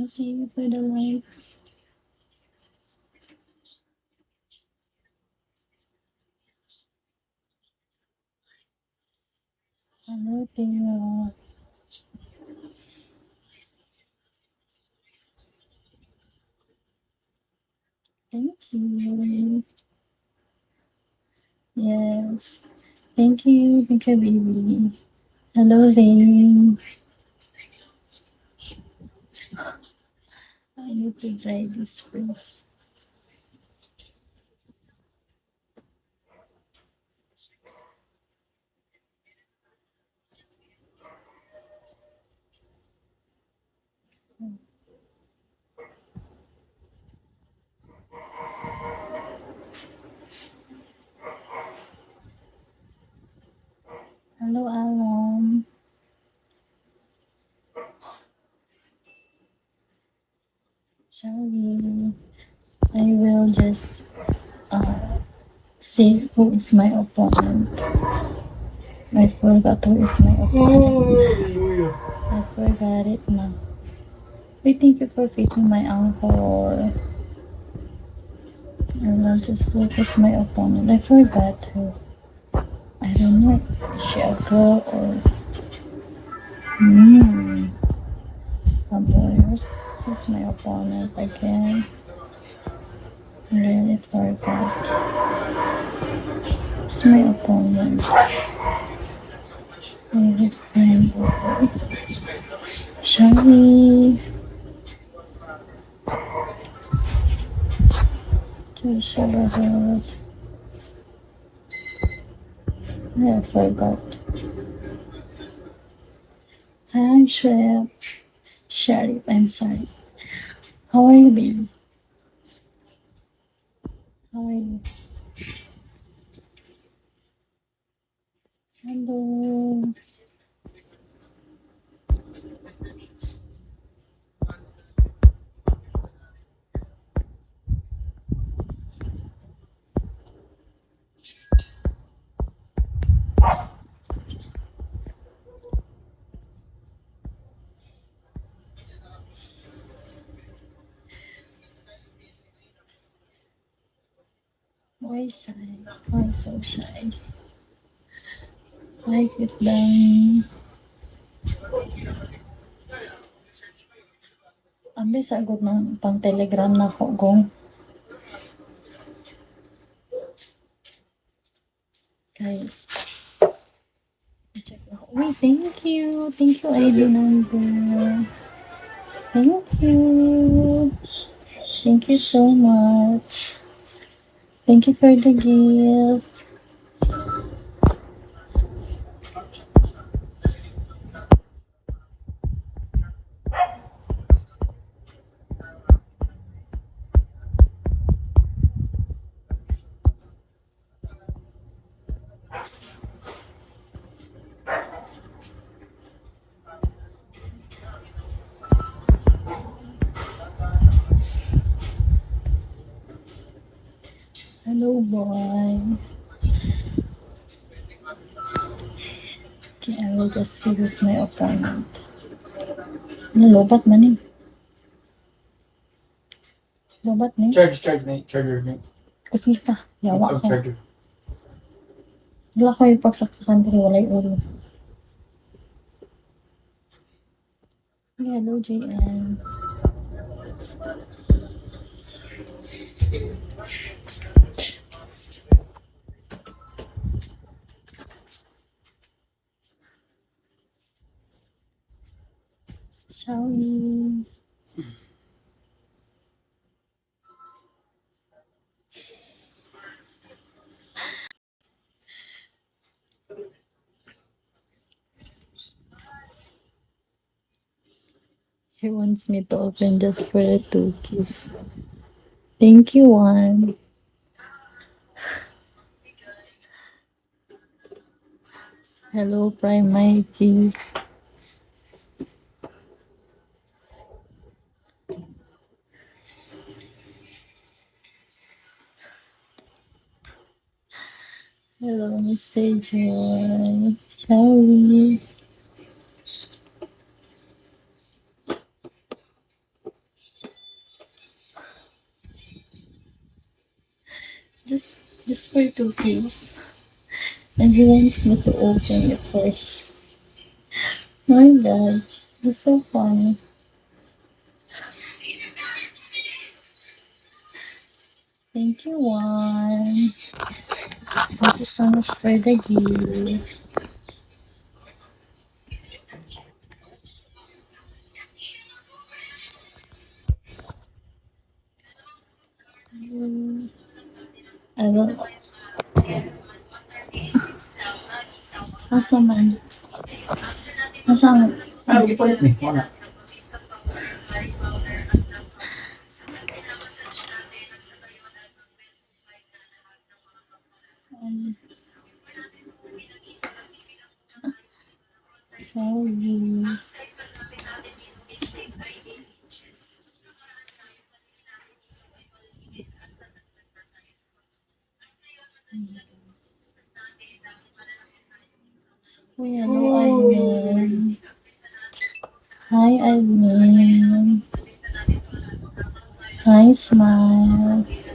Thank you for the likes. Hello, Teo. Thank you. Yes. Thank you, baby. Hello, Rain. I need to dry this first. Hello, Alam. Shall we? I will just see who is my opponent. I forgot who is my opponent. I forgot it now. Wait, thank you for feeding my uncle. I will just look who's my opponent. I forgot who. I don't know. Is she a girl or... A boy? Who's my opponent again? I really forgot. Who's my opponent? Maybe friend boy. Shall we? Joshua. I forgot. Hi, Sharif, I'm sorry. How are you, baby? How are you? Hello. Why shy? Why so shy? Like it lang. Ambe sagot ng pang telegram na ko, gong. Kay, check ako. Wait, thank you. Thank you, ID number. Thank you. Thank you so much. Thank you for the gift. Hello, boy. Okay, I will just see who's my opponent. Lobat man eh. Lobat ni. Charge na charger na. Kusni ka. Yawa What's ka. charger? Wala ko yung pagsaksakan pero walay ulo. Hello, JN. Shall we? He wants me to open just for the 2 keys. Thank you, Juan. Hello, Prime Mikey. Hello, Mr. Joy. Shall we? just for 2 keys. And he wants me to open it for him. My God, he's so funny. Thank you, Juan. Thank you so much for the gift. I will. Asa man? Asa man? Ah, ipalit ni. Wala. Um, sorry. Uy, hello, admin. Hi, admin. Hi, Smile.